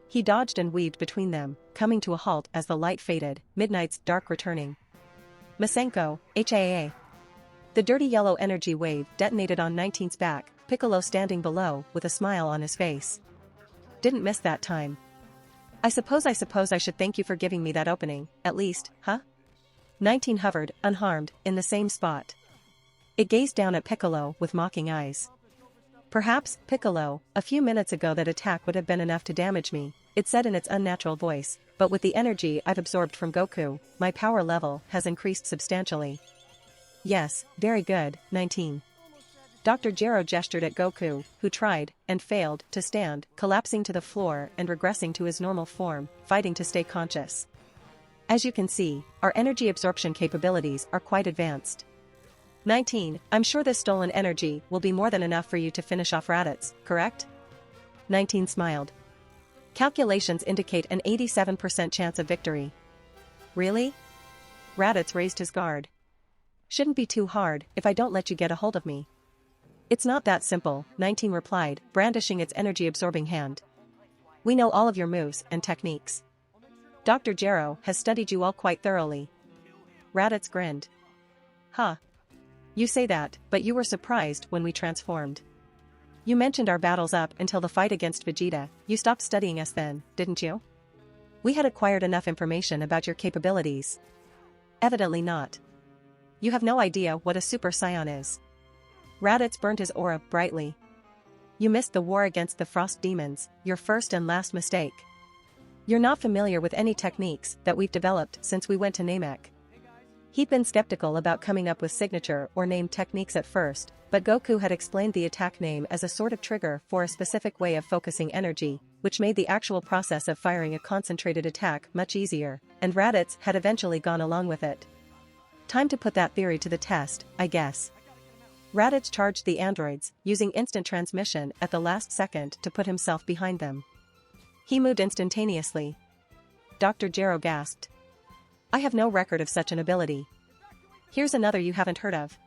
He dodged and weaved between them, coming to a halt as the light faded, Midnight's dark returning. Masenko, HAA. The dirty yellow energy wave detonated on 19's back, Piccolo standing below with a smile on his face. Didn't miss that time. I suppose I should thank you for giving me that opening, at least, huh? 19 hovered, unharmed, in the same spot. It gazed down at Piccolo with mocking eyes. Perhaps, Piccolo, a few minutes ago that attack would have been enough to damage me, it said in its unnatural voice, but with the energy I've absorbed from Goku, my power level has increased substantially. Yes, very good, 19. Dr. Gero gestured at Goku, who tried, and failed, to stand, collapsing to the floor and regressing to his normal form, fighting to stay conscious. As you can see, our energy absorption capabilities are quite advanced. 19, I'm sure this stolen energy will be more than enough for you to finish off Raditz, correct? 19 smiled. Calculations indicate an 87% chance of victory. Really? Raditz raised his guard. Shouldn't be too hard if I don't let you get a hold of me. It's not that simple, 19 replied, brandishing its energy-absorbing hand. We know all of your moves and techniques. Dr. Gero has studied you all quite thoroughly. Raditz grinned. Huh. You say that, but you were surprised when we transformed. You mentioned our battles up until the fight against Vegeta, you stopped studying us then, didn't you? We had acquired enough information about your capabilities. Evidently not. You have no idea what a Super Saiyan is. Raditz burned his aura brightly. You missed the war against the Frost Demons, your first and last mistake. You're not familiar with any techniques that we've developed since we went to Namek. He'd been skeptical about coming up with signature or named techniques at first, but Goku had explained the attack name as a sort of trigger for a specific way of focusing energy, which made the actual process of firing a concentrated attack much easier, and Raditz had eventually gone along with it. Time to put that theory to the test, I guess. Raditz charged the androids, using instant transmission at the last second to put himself behind them. He moved instantaneously. Dr. Gero gasped. I have no record of such an ability. Here's another you haven't heard of.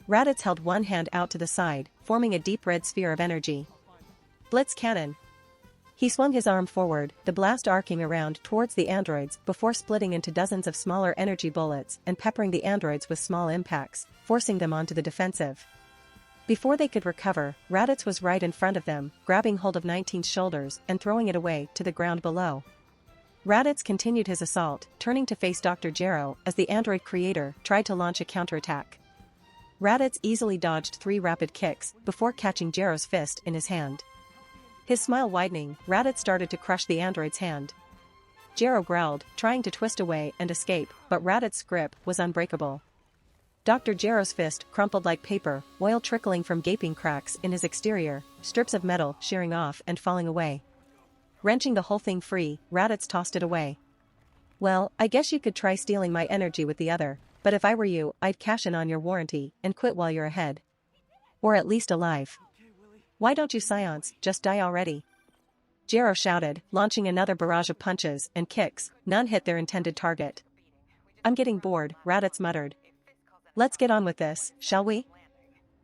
Raditz held one hand out to the side, forming a deep red sphere of energy. Blitz cannon. He swung his arm forward, the blast arcing around towards the androids before splitting into dozens of smaller energy bullets and peppering the androids with small impacts, forcing them onto the defensive. Before they could recover, Raditz was right in front of them, grabbing hold of 19's shoulders and throwing it away to the ground below. Raditz continued his assault, turning to face Dr. Gero as the android creator tried to launch a counterattack. Raditz easily dodged 3 rapid kicks before catching Gero's fist in his hand. His smile widening, Raditz started to crush the android's hand. Gero growled, trying to twist away and escape, but Raditz's grip was unbreakable. Dr. Gero's fist crumpled like paper, oil trickling from gaping cracks in his exterior, strips of metal shearing off and falling away. Wrenching the whole thing free, Raditz tossed it away. "Well, I guess you could try stealing my energy with the other, but if I were you, I'd cash in on your warranty and quit while you're ahead. Or at least alive. Why don't you science, just die already?" Gero shouted, launching another barrage of punches and kicks. None hit their intended target. "I'm getting bored," Raditz muttered. "Let's get on with this, shall we?"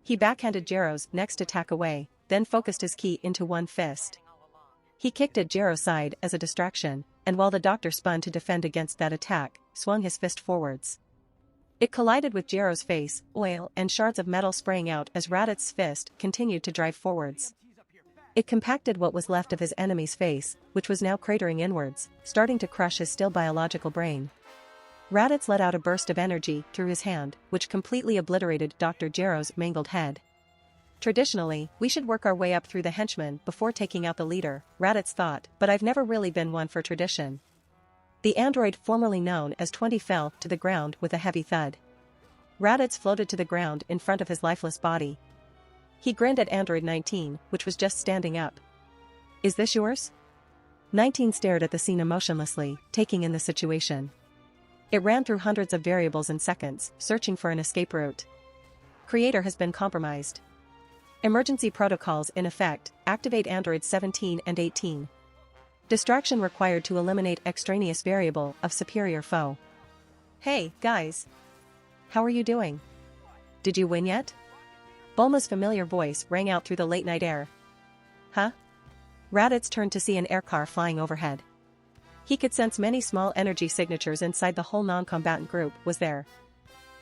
He backhanded Gero's next attack away, then focused his ki into one fist. He kicked at Gero's side as a distraction, and while the doctor spun to defend against that attack, swung his fist forwards. It collided with Gero's face, oil and shards of metal spraying out as Raditz's fist continued to drive forwards. It compacted what was left of his enemy's face, which was now cratering inwards, starting to crush his still biological brain. Raditz let out a burst of energy through his hand, which completely obliterated Dr. Gero's mangled head. "Traditionally, we should work our way up through the henchmen before taking out the leader," Raditz thought, "but I've never really been one for tradition." The android formerly known as 20 fell to the ground with a heavy thud. Raditz floated to the ground in front of his lifeless body. He grinned at Android 19, which was just standing up. "Is this yours?" 19 stared at the scene emotionlessly, taking in the situation. It ran through hundreds of variables in seconds, searching for an escape route. Creator has been compromised. Emergency protocols in effect, activate Androids 17 and 18. Distraction required to eliminate extraneous variable of superior foe. "Hey, guys. How are you doing? Did you win yet?" Bulma's familiar voice rang out through the late-night air. "Huh?" Raditz turned to see an aircar flying overhead. He could sense many small energy signatures inside the whole non-combatant group was there.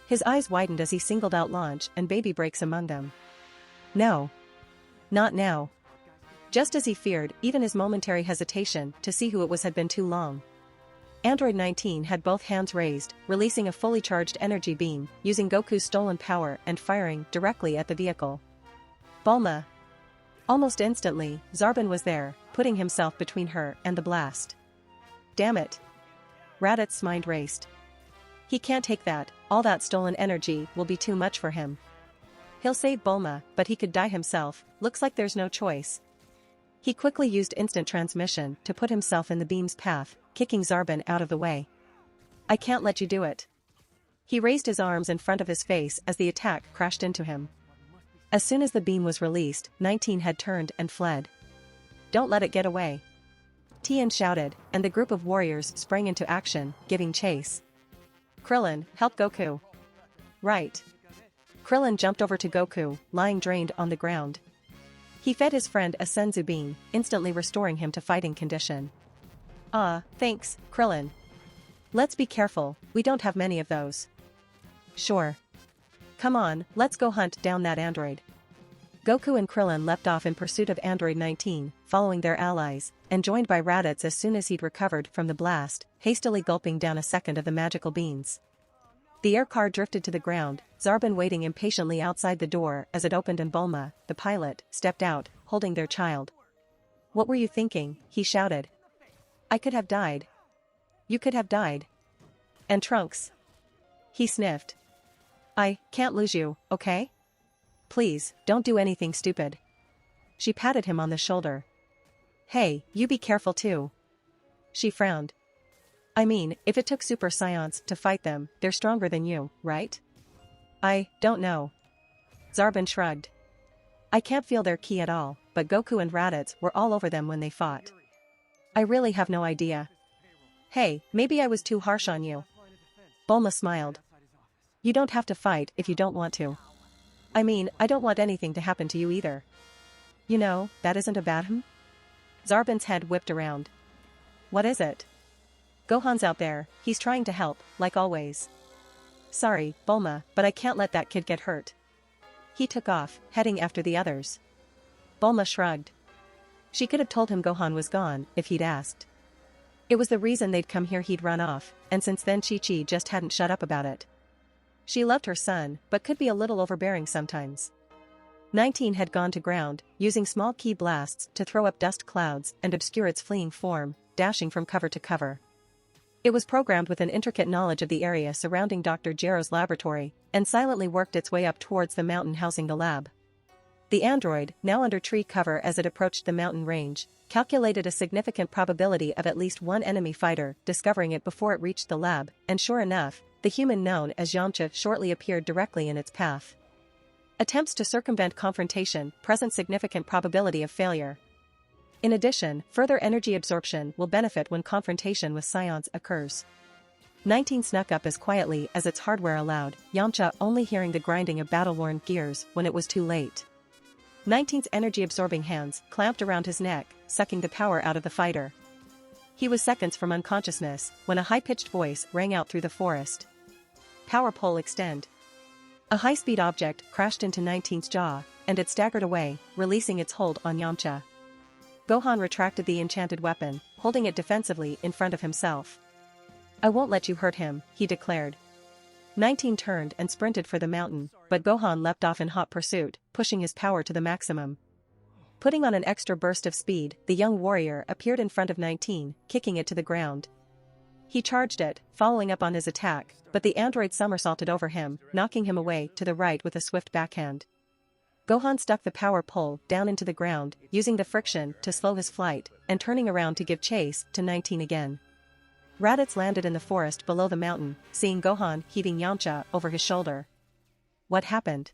His eyes widened as he singled out Launch and Baby Breaks among them. No. Not now. Just as he feared, even his momentary hesitation to see who it was had been too long. Android 19 had both hands raised, releasing a fully charged energy beam, using Goku's stolen power and firing directly at the vehicle. Bulma. Almost instantly, Zarbon was there, putting himself between her and the blast. Damn it. Raditz's mind raced. He can't take that, all that stolen energy will be too much for him. He'll save Bulma, but he could die himself, looks like there's no choice. He quickly used instant transmission to put himself in the beam's path, kicking Zarbon out of the way. "I can't let you do it." He raised his arms in front of his face as the attack crashed into him. As soon as the beam was released, 19 had turned and fled. "Don't let it get away." Tien shouted, and the group of warriors sprang into action, giving chase. "Krillin, help Goku." "Right." Krillin jumped over to Goku, lying drained on the ground. He fed his friend a senzu bean, instantly restoring him to fighting condition. Thanks, Krillin. Let's be careful, we don't have many of those." "Sure. Come on, let's go hunt down that android." Goku and Krillin leapt off in pursuit of Android 19, following their allies, and joined by Raditz as soon as he'd recovered from the blast, hastily gulping down a second of the magical beans. The air car drifted to the ground, Zarbon waiting impatiently outside the door as it opened and Bulma, the pilot, stepped out, holding their child. "What were you thinking?" he shouted. "I could have died." "You could have died." "And Trunks." He sniffed. "I can't lose you, okay? Please, don't do anything stupid." She patted him on the shoulder. "Hey, you be careful too." She frowned. "I mean, if it took super science to fight them, they're stronger than you, right?" "I don't know." Zarbon shrugged. "I can't feel their ki at all, but Goku and Raditz were all over them when they fought. I really have no idea." "Hey, maybe I was too harsh on you." Bulma smiled. "You don't have to fight if you don't want to. I mean, I don't want anything to happen to you either. You know, that isn't a bad hm?" Zarbon's head whipped around. "What is it?" "Gohan's out there, he's trying to help, like always." "Sorry, Bulma, but I can't let that kid get hurt. He took off, heading after the others. Bulma shrugged. She could have told him Gohan was gone, if he'd asked. It was the reason they'd come here he'd run off, and since then Chi-Chi just hadn't shut up about it. She loved her son, but could be a little overbearing sometimes. 19 had gone to ground, using small ki blasts to throw up dust clouds and obscure its fleeing form, dashing from cover to cover. It was programmed with an intricate knowledge of the area surrounding Dr. Gero's laboratory, and silently worked its way up towards the mountain housing the lab. The android, now under tree cover as it approached the mountain range, calculated a significant probability of at least one enemy fighter discovering it before it reached the lab, and sure enough, the human known as Yamcha shortly appeared directly in its path. Attempts to circumvent confrontation present significant probability of failure. In addition, further energy absorption will benefit when confrontation with scions occurs. 19 snuck up as quietly as its hardware allowed, Yamcha only hearing the grinding of battle-worn gears when it was too late. 19's energy-absorbing hands clamped around his neck, sucking the power out of the fighter. He was seconds from unconsciousness when a high-pitched voice rang out through the forest. Power pole extend. A high-speed object crashed into 19's jaw, and it staggered away, releasing its hold on Yamcha. Gohan retracted the enchanted weapon, holding it defensively in front of himself. "I won't let you hurt him," he declared. 19 turned and sprinted for the mountain, but Gohan leapt off in hot pursuit, pushing his power to the maximum. Putting on an extra burst of speed, the young warrior appeared in front of 19, kicking it to the ground. He charged it, following up on his attack, but the android somersaulted over him, knocking him away to the right with a swift backhand. Gohan stuck the power pole down into the ground, using the friction to slow his flight, and turning around to give chase to 19 again. Raditz landed in the forest below the mountain, seeing Gohan heaving Yamcha over his shoulder. "What happened?"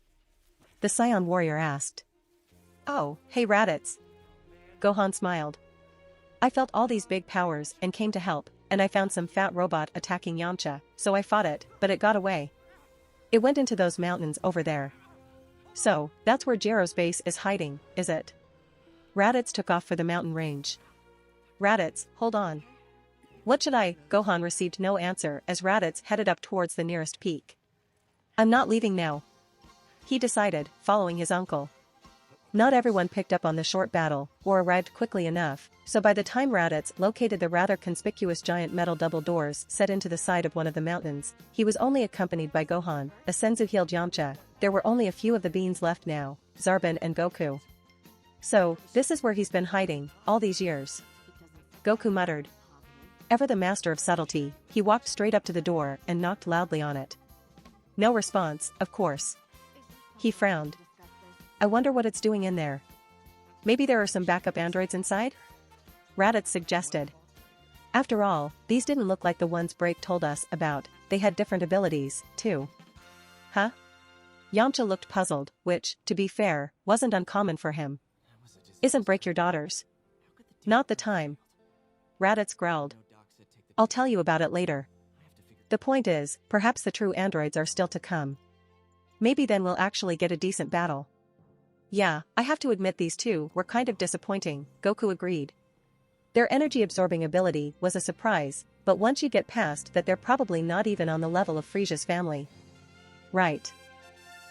the Saiyan warrior asked. "Oh, hey Raditz." Gohan smiled. "I felt all these big powers and came to help, and I found some fat robot attacking Yamcha, so I fought it, but it got away. It went into those mountains over there." "So, that's where Gero's base is hiding, is it?" Raditz took off for the mountain range. "Raditz, hold on." "What should I?" Gohan received no answer as Raditz headed up towards the nearest peak. "I'm not leaving now," he decided, following his uncle. Not everyone picked up on the short battle, or arrived quickly enough, so by the time Raditz located the rather conspicuous giant metal double doors set into the side of one of the mountains, he was only accompanied by Gohan, a senzu-healed Yamcha. There were only a few of the beings left now, Zarbon and Goku. "So, this is where he's been hiding, all these years," Goku muttered. Ever the master of subtlety, he walked straight up to the door and knocked loudly on it. No response, of course. He frowned. "I wonder what it's doing in there. Maybe there are some backup androids inside?" Raditz suggested. "After all, these didn't look like the ones Break told us about, they had different abilities, too." "Huh?" Yamcha looked puzzled, which, to be fair, wasn't uncommon for him. "Isn't Break your daughter's?" "Not the time." Raditz growled. "I'll tell you about it later. The point is, perhaps the true androids are still to come. Maybe then we'll actually get a decent battle." "Yeah, I have to admit these two were kind of disappointing," Goku agreed. Their energy-absorbing ability was a surprise, but once you get past that they're probably not even on the level of Frieza's family. "Right."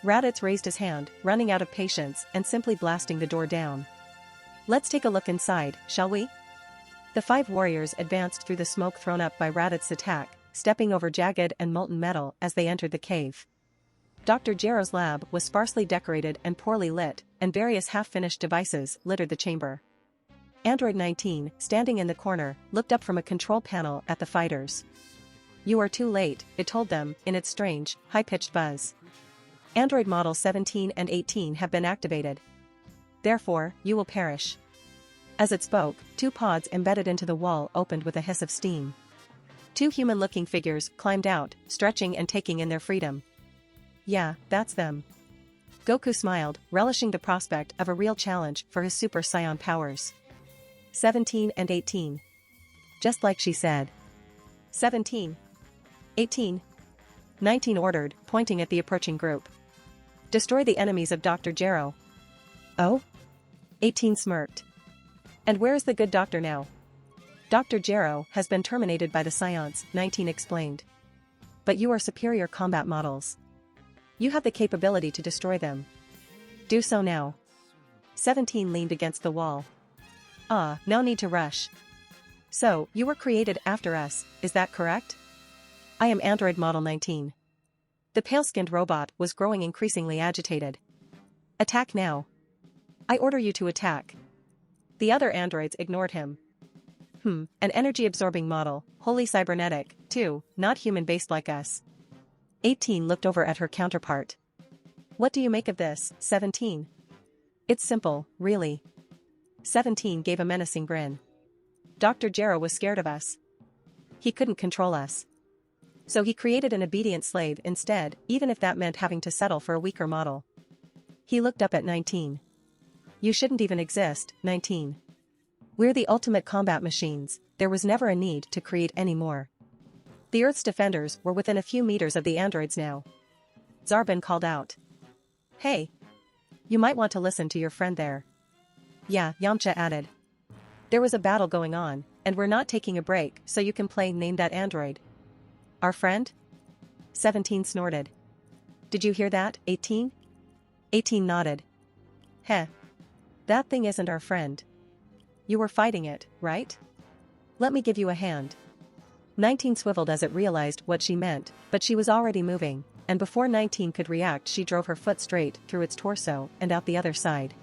Raditz raised his hand, running out of patience and simply blasting the door down. "Let's take a look inside, shall we?" The 5 warriors advanced through the smoke thrown up by Raditz's attack, stepping over jagged and molten metal as they entered the cave. Dr. Gero's lab was sparsely decorated and poorly lit, and various half-finished devices littered the chamber. Android 19, standing in the corner, looked up from a control panel at the fighters. "You are too late," it told them, in its strange, high-pitched buzz. "Android models 17 and 18 have been activated. Therefore, you will perish." As it spoke, 2 pods embedded into the wall opened with a hiss of steam. 2 human-looking figures climbed out, stretching and taking in their freedom. "Yeah, that's them." Goku smiled, relishing the prospect of a real challenge for his Super Saiyan powers. 17 and 18. Just like she said. 17. 18. 19 ordered, pointing at the approaching group. "Destroy the enemies of Dr. Gero." "Oh?" 18 smirked. "And where is the good doctor now?" "Dr. Gero has been terminated by the Scions," 19 explained. "But you are superior combat models. You have the capability to destroy them. Do so now. 17 leaned against the wall. No need to rush. So, you were created after us, is that correct? I am android model 19. The pale-skinned robot was growing increasingly agitated. Attack now. I order you to attack. The other androids ignored him. An energy-absorbing model, wholly cybernetic, too, not human-based like us. 18 looked over at her counterpart. What do you make of this, 17? It's simple, really. 17 gave a menacing grin. Dr. Gero was scared of us. He couldn't control us. So he created an obedient slave instead, even if that meant having to settle for a weaker model. He looked up at 19. You shouldn't even exist, 19. We're the ultimate combat machines, there was never a need to create any more. The Earth's defenders were within a few meters of the androids now. Zarbin called out. Hey! You might want to listen to your friend there. Yeah, Yamcha added. There was a battle going on, and we're not taking a break, so you can play Name That Android. Our friend? 17 snorted. Did you hear that, 18? 18 nodded. Heh. That thing isn't our friend. You were fighting it, right? Let me give you a hand. 19 swiveled as it realized what she meant, but she was already moving, and before 19 could react she drove her foot straight through its torso and out the other side.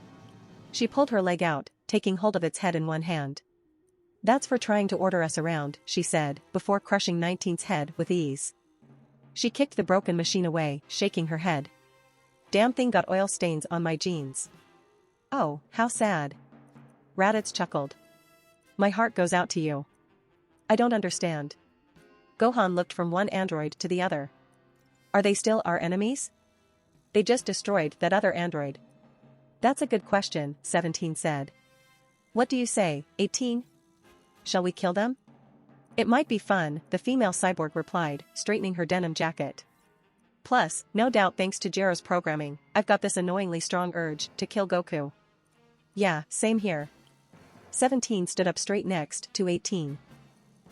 She pulled her leg out, taking hold of its head in one hand. That's for trying to order us around, she said, before crushing 19's head with ease. She kicked the broken machine away, shaking her head. Damn thing got oil stains on my jeans. Oh, how sad. Raditz chuckled. My heart goes out to you. I don't understand. Gohan looked from one android to the other. Are they still our enemies? They just destroyed that other android. That's a good question, 17 said. What do you say, 18? Shall we kill them? It might be fun, the female cyborg replied, straightening her denim jacket. Plus, no doubt thanks to Jero's programming, I've got this annoyingly strong urge to kill Goku. Yeah, same here. 17 stood up straight next to 18.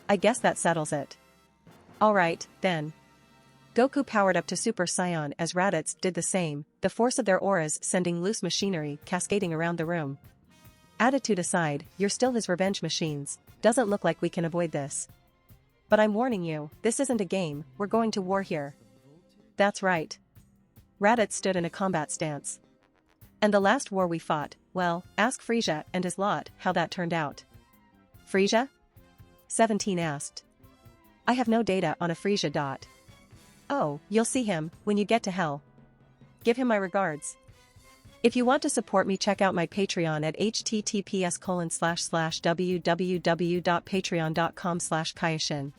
I guess that settles it. Alright, then. Goku powered up to Super Saiyan as Raditz did the same, the force of their auras sending loose machinery cascading around the room. Attitude aside, you're still his revenge machines, doesn't look like we can avoid this. But I'm warning you, this isn't a game, we're going to war here. That's right. Raditz stood in a combat stance. And the last war we fought, well, ask Frieza and his lot how that turned out. Frieza? 17 asked. I have no data on a Frieza. Oh, you'll see him when you get to hell. Give him my regards. If you want to support me, check out my Patreon at https://www.patreon.com/Kaioshin.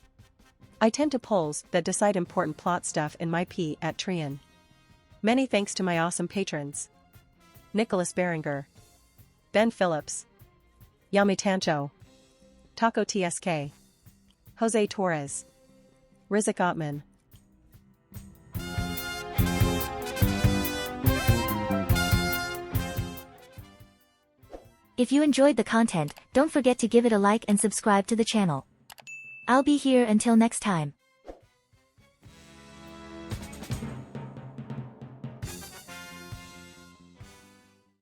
I tend to polls that decide important plot stuff in my P at Trian. Many thanks to my awesome patrons. Nicholas Berenger, Ben Phillips, Yami Tancho, Taco TSK, Jose Torres, Rizik Ottman. If you enjoyed the content, don't forget to give it a like and subscribe to the channel. I'll be here until next time.